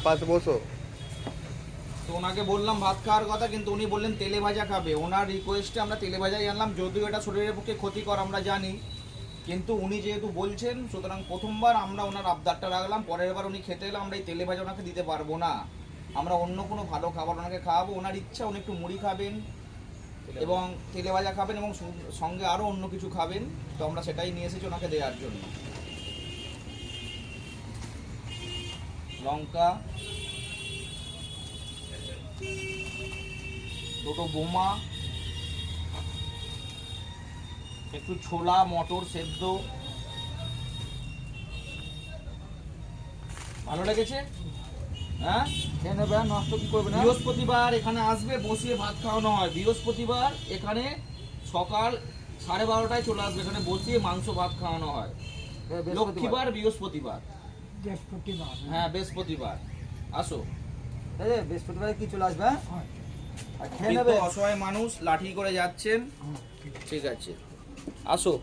পাশে বসো। তো ওনাকে বললাম ভাত খাওয়ার কথা, কিন্তু উনি বললেন তেলে ভাজা খাবে। ওনার রিকোয়েস্টে আমরা তেলে ভাজাই আনলাম, যদিও এটা শরীরের পক্ষে ক্ষতিকর আমরা জানি, কিন্তু উনি যেহেতু বলছেন সুতরাং প্রথমবার আমরা ওনার আবদারটা রাখলাম। পরের বার উনি খেতে এলে আমরা এই তেলে ভাজা ওনাকে দিতে পারবো না, আমরা অন্য কোনো ভালো খাবার ওনাকে খাওয়াবো। ওনার ইচ্ছা উনি একটু মুড়ি খাবেন এবং তেলে ভাজা খাবেন এবং সঙ্গে আরও অন্য কিছু খাবেন, তো আমরা সেটাই নিয়ে এসেছি ওনাকে দেওয়ার জন্য। লঙ্কা, দুটো বোমা, একটু ছোলা মটর সেদ্ধ। ভালো লেগেছে? হ্যাঁ, খেয়ে নেবে, নষ্ট কি করবে না। বৃহস্পতিবার এখানে আসবে, বসিয়ে ভাত খাওয়ানো হয়। বৃহস্পতিবার এখানে সকাল 12:30টায় চলে আসবে, এখানে বসিয়ে মাংস ভাত খাওয়ানো হয়। লক্ষ্মীবার, বৃহস্পতিবার, হ্যাঁ বৃহস্পতিবার আসো। বৃহস্পতিবার কি চলে আসবে, আর খেয়ে বৃদ্ধ নেবে। অসহায় মানুষ লাঠি করে যাচ্ছেন, ঠিক আছে আসো।